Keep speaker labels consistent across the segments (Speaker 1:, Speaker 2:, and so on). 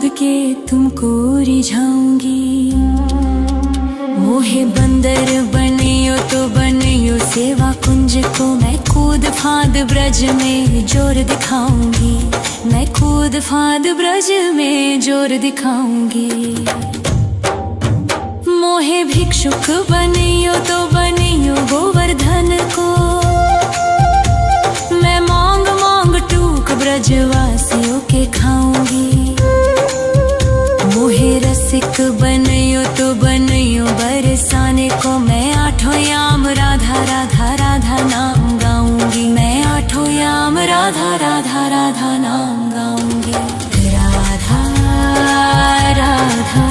Speaker 1: के तुमको रिझाऊंगी। मोहे बंदर बनियो तो बनियो सेवा कुंज को, मैं कूद फांद ब्रज में जोर दिखाऊंगी। मैं कूद फांद ब्रज में जोर दिखाऊंगी। मोहे भिक्षुक बनियो तो बनियो गोवर्धन को, मैं मांग मांग टूक ब्रजवासियों के खाऊंगी। मोहे रसिक बनियो तो बनियो बरसाने को, मैं आठों याम राधा राधा राधा नाम गाऊंगी। मैं आठों याम राधा राधा राधा नाम गाऊंगी। राधा राधा राधा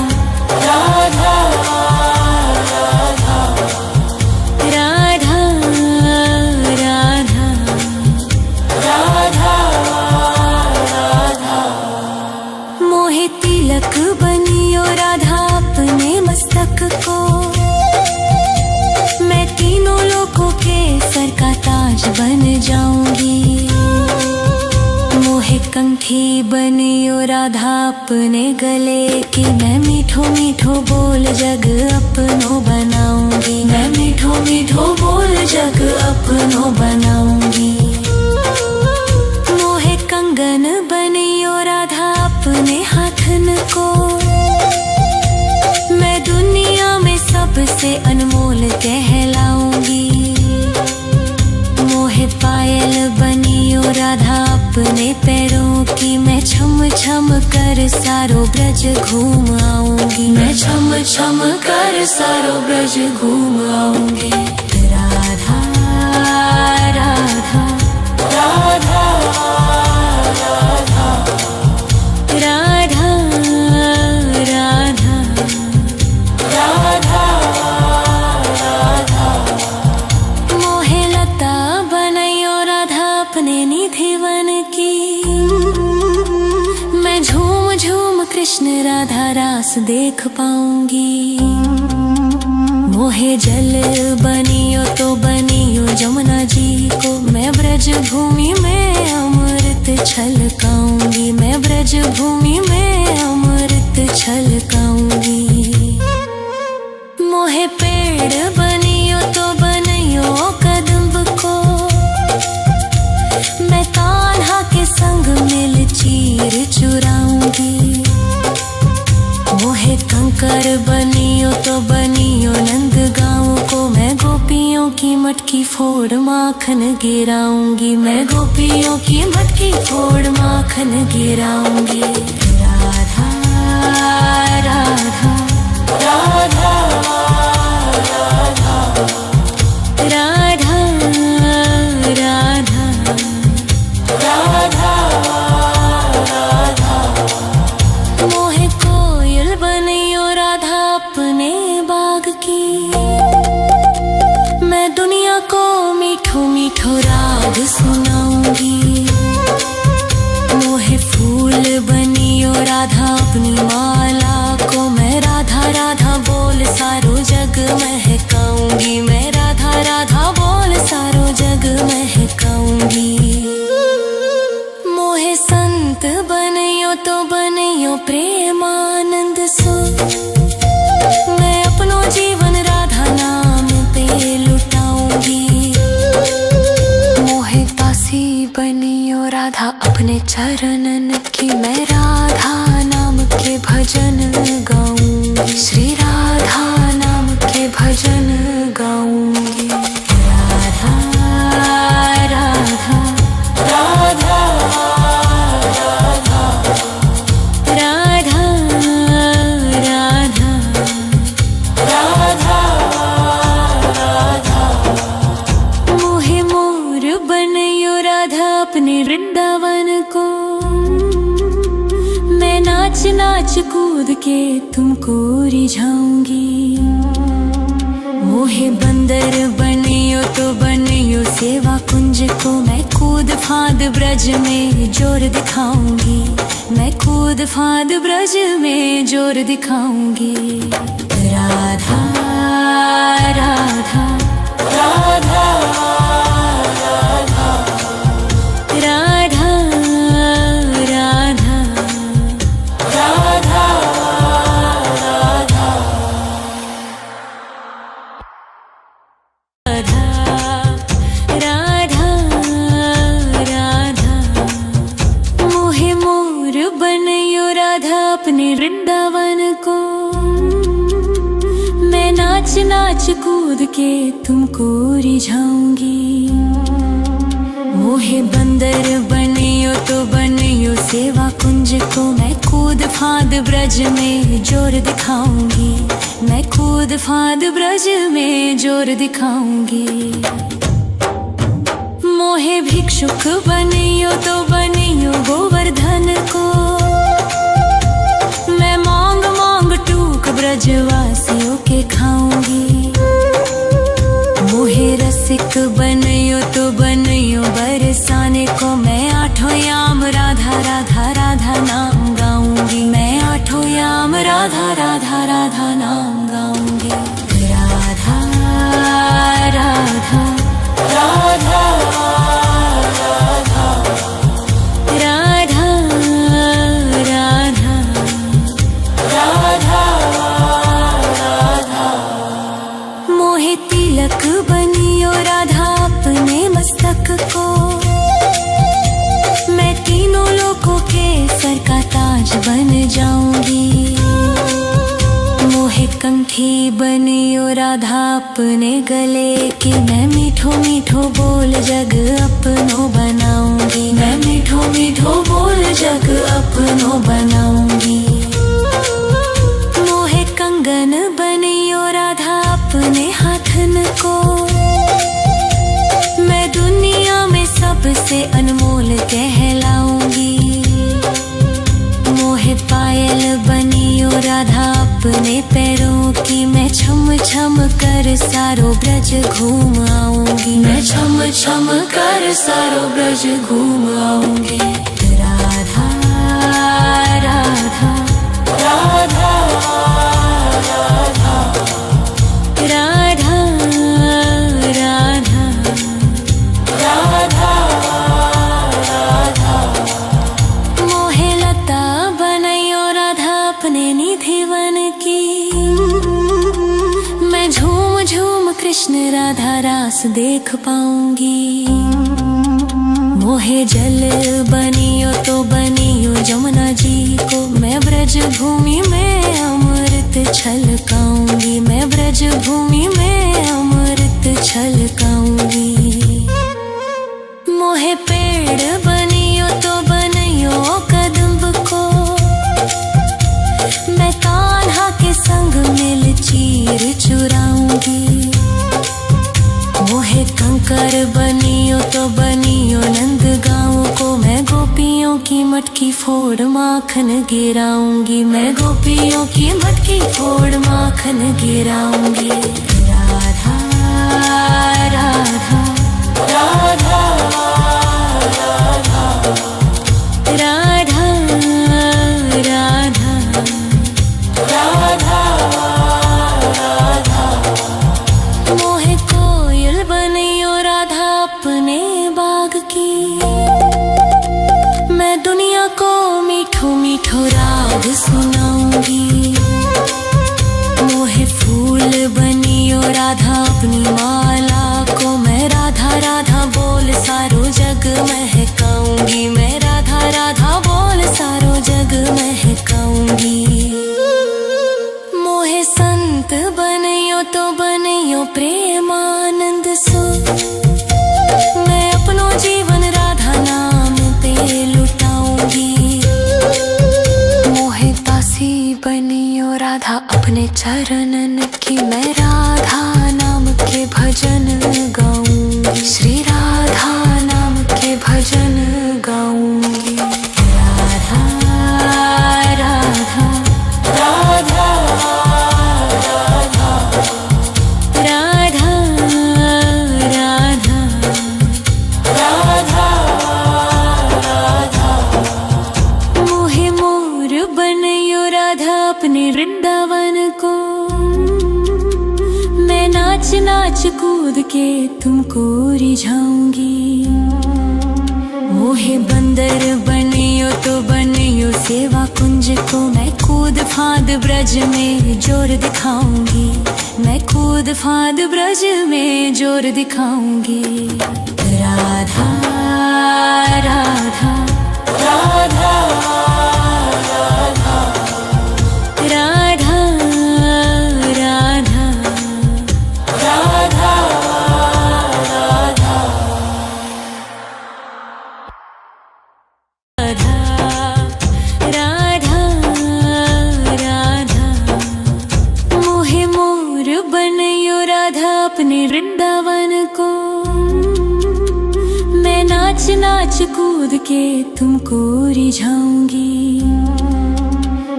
Speaker 1: तिलक बनियो राधा अपने मस्तक को, मैं तीनों लोगों के सर का ताज बन जाऊंगी। मोहे कंठी बनियो राधा अपने गले की, मैं मीठो मीठो बोल जग अपनो बनाऊंगी। मैं मीठो मीठो बोल जग अपनो बनाऊंगी। मोहे कंगन बनियो राधा अपने हाथन को, मैं दुनिया में सबसे अनमोल कहलाऊंगी। मोहे पायल बनियो राधा अपने पैरों की, मैं छम छम कर सारो ब्रज घूम आऊंगी। मैं छम छम कर सारो ब्रज घूम आऊंगी। राधा राधा राधा राधा राधा राधा राधा राधा। मोहे लता बनैयो राधा अपने निधि वन की, मैं झूम झूम कृष्ण राधा रास देख पाऊंगी। मोहे जल बनियो तो बनियो जमुना जी को, मैं ब्रज भूमि में अमृत छलकाऊंगी। मैं ब्रज भूमि में अमृत छलकाऊंगी। मोहे पेड़ बनियो तो बनियो कदम्ब को, मैं कान्हा के संग मिल चीर चुराऊंगी। मोहे कंकर बनियो तो बनियो नंद गाँव को, मैं गोपियों की मटकी फोड़ माखन गिराऊंगी। मैं गोपियों की मटकी फोड़ माखन गिराऊंगी। राधा राधा राधा राधा राधा राधा राधा राधा। मोहे कोयल बनियो राधा अपने बाग की, मैं दुनिया को मीठो मीठो राग सुनाऊंगी। मोहे फूल बनियो राधा अपनी माला को, मैं राधा राधा बोल सारो जग महकाऊंगी। मैं राधा राधा बोल सारो जग महकाऊंगी। मोहे संत बनियो तो बनियो प्रेमानंद सो, मैं अपनो जीवन राधा नाम पे लुटाऊंगी। मोहे दासी बनियो राधा अपने चरणन की, मैं राधा नाम के भजन गाऊंगी। श्री राधा नाम के भजन गाऊंगी। राधा राधा राधा राधा राधा राधा राधा राधा। मोहे मोर बनियो राधा अपने वृंदावन को, मैं नाच नाच कूद के तुमको रिझाऊंगी। मोहे बंदर बनियो तो बनियो सेवा कुंज को, मैं कूद फांद ब्रज में जोर दिखाऊंगी। मैं कूद फांद ब्रज में जोर दिखाऊंगी। राधा राधा राधा राधा राधा राधा राधा। अपने वृंदावन को। मैं नाच नाच कूद के तुमको रिझाऊंगी। मोहे बंदर बनियो तो बनियो सेवा कुंज को। मैं कूद फांद ब्रज में जोर दिखाऊंगी। मैं कूद फांद ब्रज में जोर दिखाऊंगी। मोहे भिक्षुक बनियो तो बनियो गोवर्धन को। मैं मांग मांग टूक ब्रजवासियों के खाऊंगी। मोहे रसिक बनियो तो बनियो बरसाने को। मैं आठों याम राधा राधा राधा नाम गाऊंगी। मैं आठों याम राधा राधा राधा नाम गाऊंगी। राधा राधा राधा तिलक बनियो राधा अपने मस्तक को। मैं तीनों लोगों के सर का ताज बन जाऊंगी। मोहे कंठी बनियो राधा अपने गले की। मैं मीठो मीठो बोल जग अपनो बनाऊंगी। मैं मीठो मीठो बोल जग अपनो बनाऊंगी। मोहे कंगन बनियो राधा अपने हाथन को। मैं दुनिया में सबसे अनमोल कहलाऊंगी। मोहे पायल बनियो राधा अपने पैरों की। मैं छम छम कर सारो ब्रज घूम आऊंगी। मैं छम छम कर सारो ब्रज घूम आऊंगी। राधा राधा राधा राधा राधा राधा राधा। मोहे लता बनैयो राधा अपने निधि वन की। मैं झूम झूम कृष्ण राधा रास देख पाऊंगी। मोहे जल बनियो तो बनियो जमुना जी को। मैं ब्रज भूमि में अमृत छलकाऊंगी। मैं ब्रज भूमि में अमृत छलकाऊंगी। मोहे पेड़ बनियो तो बनियो कदम्ब को। मैं कान्हा के संग मिल चीर चुराऊंगी। मोहे कंकर बनियो तो बनियो नंद गाँव को। मैं गोपियों की मटकी फोड़ माखन गिराऊंगी। मैं गोपियों की मटकी फोड़ माखन गिराऊंगी। राधा राधा राधा राधा राधा राधा राधा। मोहे कोयल बनियो राधा अपने बाग की। मैं दुनिया को मीठो मीठो राग सुनाऊंगी। मोहे फूल बनियो राधा अपनी माला को। मैं राधा राधा बोल सारो जग महकाऊंगी। मैं राधा राधा बोल सारो जग महकाऊंगी। मोहे संत बनियो तो बनियो प्रेमानंद सो। मैं अपनो जीवन राधा नाम पे लुटाऊंगी। मोहे दासी बनियो राधा अपने चरणन की। मैं राधा नाम के भजन गाऊंगी। श्री राधा नाम के भजन गाऊंगी। राधा राधा राधा राधा राधा राधा राधा राधा। मोहे मोर बनियो राधा अपने वृंदावन को। मैं नाच नाच कूद के तुमको रिझाऊंगी। मोहे बंदर बनियो तो बनियो सेवा कुंज को। मैं कूद फांद ब्रज में जोर दिखाऊंगी। मैं कूद फांद ब्रज में जोर दिखाऊंगी। राधा राधा राधा राधा नाच नाच कूद के तुमको रिझाऊंगी।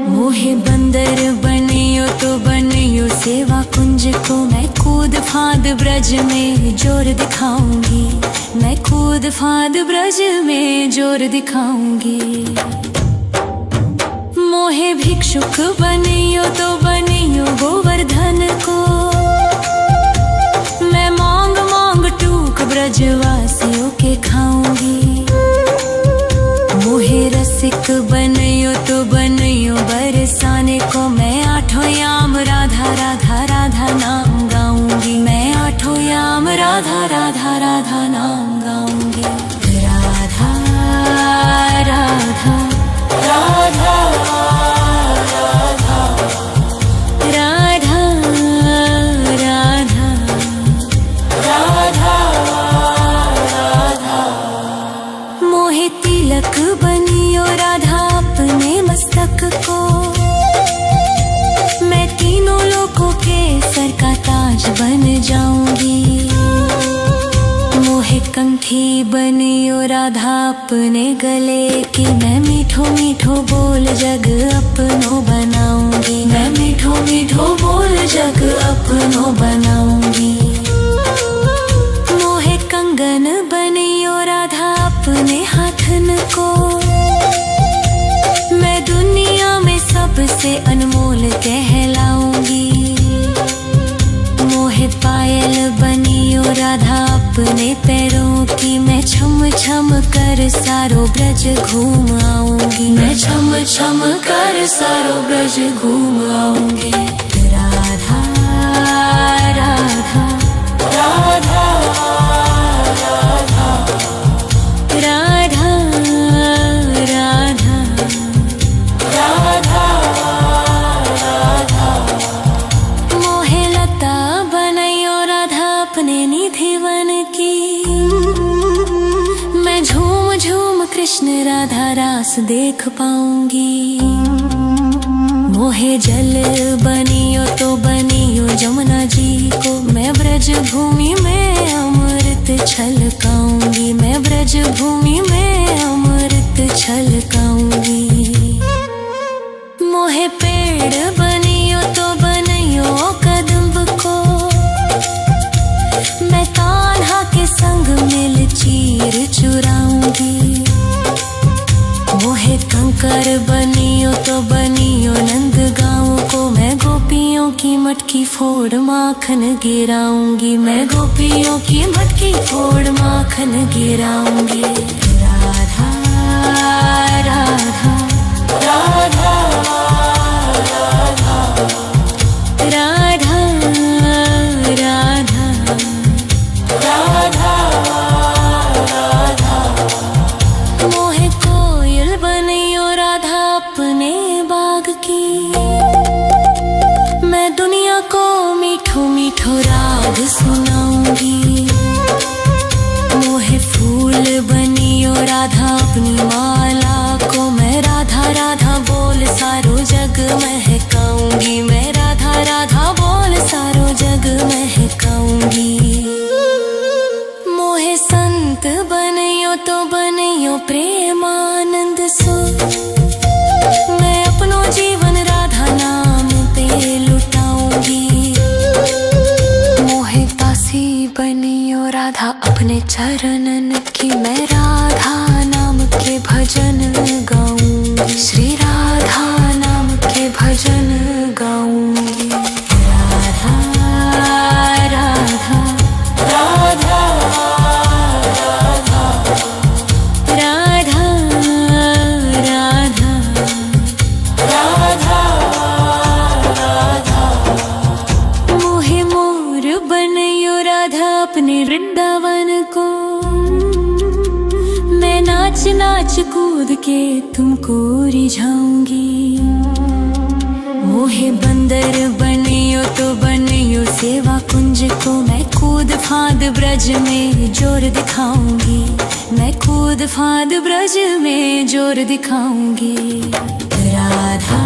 Speaker 1: मोहे बंदर बनियो तो बनियो सेवा कुंज को, मैं कूद फांद ब्रज में जोर दिखाऊंगी। मैं कूद फांद ब्रज में जोर दिखाऊंगी। मोहे भिक्षुक बनियो तो बनियो गोवर्धन को, मैं मांग मांग टूक ब्रजवासियों के खाऊंगी। मोहे रसिक बनियो तो बनियो बरसाने को, मैं आठों याम राधा राधा राधा नाम गाऊंगी। मैं आठों याम राधा राधा राधा नाम गाऊंगी। राधा राधा राधा तिलक बनियो राधा अपने मस्तक को, मैं तीनों लोगों के सर का ताज बन जाऊंगी। मोहे कंठी बनियो राधा अपने गले की, मैं मीठो मीठो बोल जग अपनो बनाऊंगी। मैं मीठो मीठो बोल जग अपनो बनाऊंगी। मोहे कंगन बनियो राधा अपने हाथन को, मैं दुनिया में सबसे अनमोल कहलाऊंगी। मोहे पायल बनियो राधा अपने पैरों की, मैं छम छम कर सारो ब्रज घूम आऊंगी। मैं छम छम कर सारो ब्रज घूम आऊंगी। राधा राधा राधा राधा राधा राधा राधा। मोहे लता बनैयो राधा अपने निधिवन की, मैं झूम झूम कृष्ण राधा रास देख पाऊंगी। मोहे जल बनियो तो बनियो जमुना जी को, मैं ब्रज भूमि में अमृत छलकाऊंगी। मैं ब्रज भूमि में अमृत छलकाऊंगी। मोहे पेड़ बनियो तो बनियो कदम्ब को, मैं कान्हा के संग मिल चीर चुराऊंगी। मोहे कंकर बनियो तो बनियो नंद गाँव को, मैं गोपियों की मटकी फोड़ माखन गिराऊंगी। मैं गोपियों की मटकी फोड़ माखन गिराऊंगी। राधा राधा राधा राधा राधा राधा राधा राधा। मोहे कोयल बनियो राधा अपने बाग की, मैं दुनिया को मीठो मीठो राग सुनाऊंगी। मोहे फूल बनियो राधा अपनी माला को, मैं राधा राधा बोल सारो जग महकाऊंगी। मैं राधा राधा बोल सारो जग महकाऊंगी। मोहे संत बनियो तो बनियो प्रेमानंद सो, मैं अपनो जीवन राधा नाम पे लुटाऊंगी। मोहे दासी बनियो राधा अपने चरणन की, मैं राधा नाम के भजन गाऊंगी। श्री राधा नाम के भजन गाऊंगी। राधा राधा राधा राधा राधा राधा राधा राधा। मोहे मोर बनियो राधा अपने वृंदावन को, मैं नाच नाच कूद के तुमको रिझाऊंगी। मोहे बंदर बनियो तो बनियो सेवा कुंज को, मैं कूद फांद ब्रज में जोर दिखाऊंगी। मैं कूद फांद ब्रज में जोर दिखाऊंगी। राधा